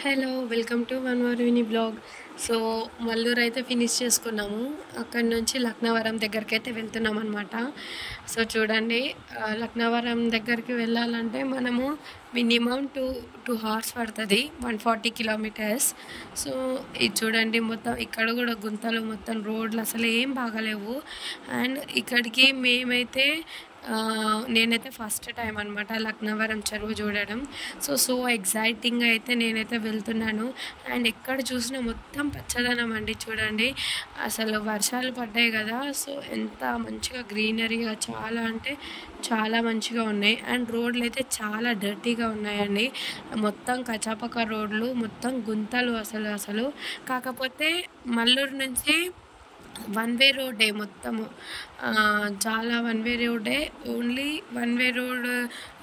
Hello welcome to one more mini blog. So Mallur అయితే finish చేసుకున్నాము. అక్కడి నుంచి లక్నవరం దగ్గరికి అయితే వెళ్తున్నాం అనమాట. సో చూడండి, లక్నవరం దగ్గరికి వెళ్ళాలంటే మనము మినిమం టూ అవర్స్ పడుతుంది, 140 కిలోమీటర్స్. సో ఇది చూడండి, మొత్తం ఇక్కడ కూడా గుంతలు, మొత్తం రోడ్లు అసలు ఏం బాగాలేవు. అండ్ ఇక్కడికి మేమైతే నేనైతే ఫస్ట్ టైం అనమాట లక్నవరం చెరువు చూడడం. సో ఎగ్జైటింగ్గా అయితే నేనైతే వెళ్తున్నాను. అండ్ ఎక్కడ చూసినా మొత్తం పచ్చదనం అండి. చూడండి, అసలు వర్షాలు పడ్డాయి కదా, సో ఎంత మంచిగా గ్రీనరీగా చాలా అంటే చాలా మంచిగా ఉన్నాయి. అండ్ రోడ్లు అయితే చాలా డర్టీగా ఉన్నాయండి. మొత్తం కచాపక రోడ్లు, మొత్తం గుంతలు అసలు. కాకపోతే మల్లూరు నుంచి వన్ వే రోడ్డే మొత్తము, చాలా వన్ వే రోడ్డే. ఓన్లీ వన్ వే రోడ్లో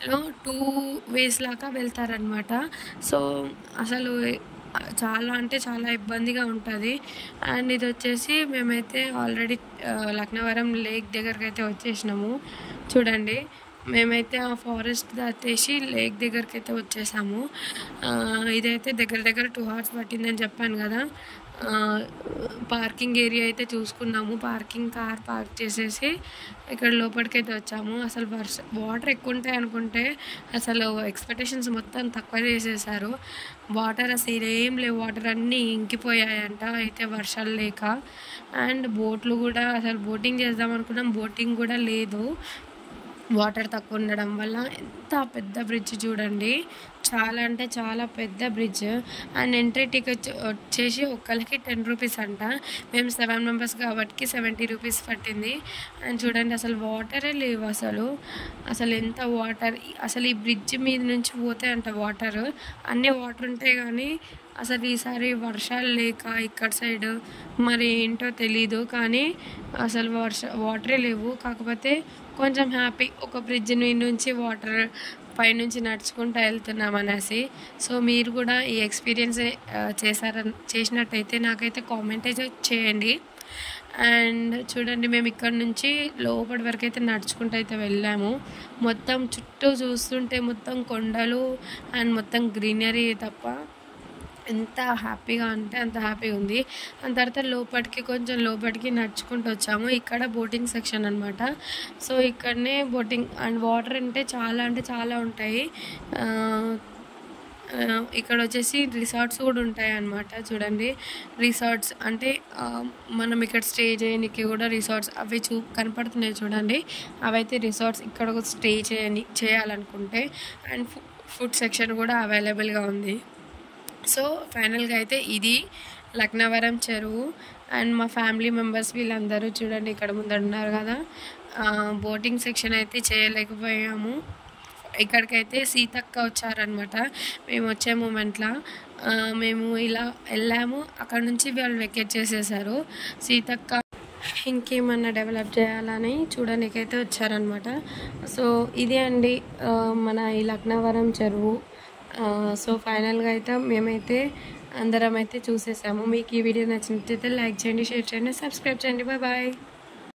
2 వేస్ లాగా వెళ్తారనమాట. సో అసలు చాలా అంటే చాలా ఇబ్బందిగా ఉంటుంది. అండ్ ఇది వచ్చేసి మేమైతే ఆల్రెడీ లక్నవరం లేక్ దగ్గరికి అయితే వచ్చేసినాము. చూడండి, మేమైతే ఆ ఫారెస్ట్ దాటేసి లేక్ దగ్గరికి అయితే వచ్చేసాము. ఇదైతే దగ్గర 2 అవర్స్ పట్టిందని చెప్పాను కదా. పార్కింగ్ ఏరియా అయితే చూసుకున్నాము. కార్ పార్క్ చేసేసి ఇక్కడ లోపలికైతే వచ్చాము. అసలు వాటర్ ఎక్కువ ఉంటాయి అనుకుంటే అసలు ఎక్స్పెక్టేషన్స్ మొత్తం తక్కువ చేసేసారు. వాటర్ అసలు ఏం లేవు, వాటర్ అన్నీ ఇంకిపోయాయంట అయితే వర్షాలు లేక. అండ్ బోట్లు కూడా, అసలు బోటింగ్ చేద్దాం అనుకున్నాం, బోటింగ్ కూడా లేదు వాటర్ తక్కువ ఉండడం వల్ల. ఎంత పెద్ద బ్రిడ్జ్ చూడండి, చాలా అంటే చాలా పెద్ద బ్రిడ్జ్. అండ్ ఎంట్రీ టికెట్ వచ్చేసి ఒక్కరికి 10 రూపీస్ అంట. మేము 7 మెంబర్స్ కాబట్టి 70 రూపీస్ పట్టింది. అండ్ చూడండి, అసలు వాటరే లేవు. అసలు ఎంత వాటర్, అసలు ఈ బ్రిడ్జ్ మీద నుంచి పోతే అంట వాటర్, అన్నీ వాటర్ ఉంటాయి కానీ అసలు ఈసారి వర్షాలు లేక ఇక్కడ సైడ్ మరి ఏంటో తెలీదు, కానీ అసలు వాటరే లేవు. కాకపోతే కొంచెం హ్యాపీ, ఒక బ్రిడ్జ్ నుంచి వాటర్ పైనుంచి నడుచుకుంటూ వెళ్తున్నాం అనేసి. సో మీరు కూడా ఈ ఎక్స్పీరియన్స్ చేసినట్టయితే నాకైతే కామెంట్ అయితే చేయండి. అండ్ చూడండి, మేము ఇక్కడ నుంచి లోపటి వరకు అయితే నడుచుకుంటూ అయితే వెళ్ళాము. మొత్తం చుట్టూ చూస్తుంటే మొత్తం కొండలు అండ్ మొత్తం గ్రీనరీ తప్ప ఎంత హ్యాపీగా అంటే అంత హ్యాపీగా ఉంది. దాని తర్వాత కొంచెం లోపలికి నడుచుకుంటూ వచ్చాము. ఇక్కడ బోటింగ్ సెక్షన్ అనమాట. సో ఇక్కడనే బోటింగ్ అండ్ వాటర్ అంటే చాలా ఉంటాయి. ఇక్కడ వచ్చేసి రిసార్ట్స్ కూడా ఉంటాయి అన్నమాట. చూడండి, రిసార్ట్స్ అంటే మనం ఇక్కడ స్టే చేయడానికి కూడా రిసార్ట్స్ అవి కనపడుతున్నాయి చూడండి, అవైతే రిసార్ట్స్. ఇక్కడ స్టే చేయాలనుకుంటే అండ్ ఫుడ్ సెక్షన్ కూడా అవైలబుల్గా ఉంది. సో ఫైనల్గా అయితే ఇది లక్నవరం చెరువు. అండ్ మా ఫ్యామిలీ మెంబర్స్ వీళ్ళందరూ చూడండి ఇక్కడ ముందర ఉన్నారు కదా. బోటింగ్ సెక్షన్ అయితే చేయలేకపోయాము. ఇక్కడికైతే సీతక్క వచ్చారనమాట. మేము వచ్చే మూమెంట్లో మేము ఇలా వెళ్ళాము, అక్కడ నుంచి వాళ్ళు వెకేట్ చేసేసారు. సీతక్క ఇంకేమన్నా డెవలప్ చేయాలని చూడడానికైతే వచ్చారనమాట. సో ఇదే అండి మన ఈ లక్నవరం చెరువు. సో ఫైనల్గా అయితే మేమైతే అందరం అయితే చూసేసాము. మీకు ఈ వీడియో నచ్చినట్లయితే లైక్ చేయండి, షేర్ చేయండి, సబ్స్క్రైబ్ చేయండి. బాయ్.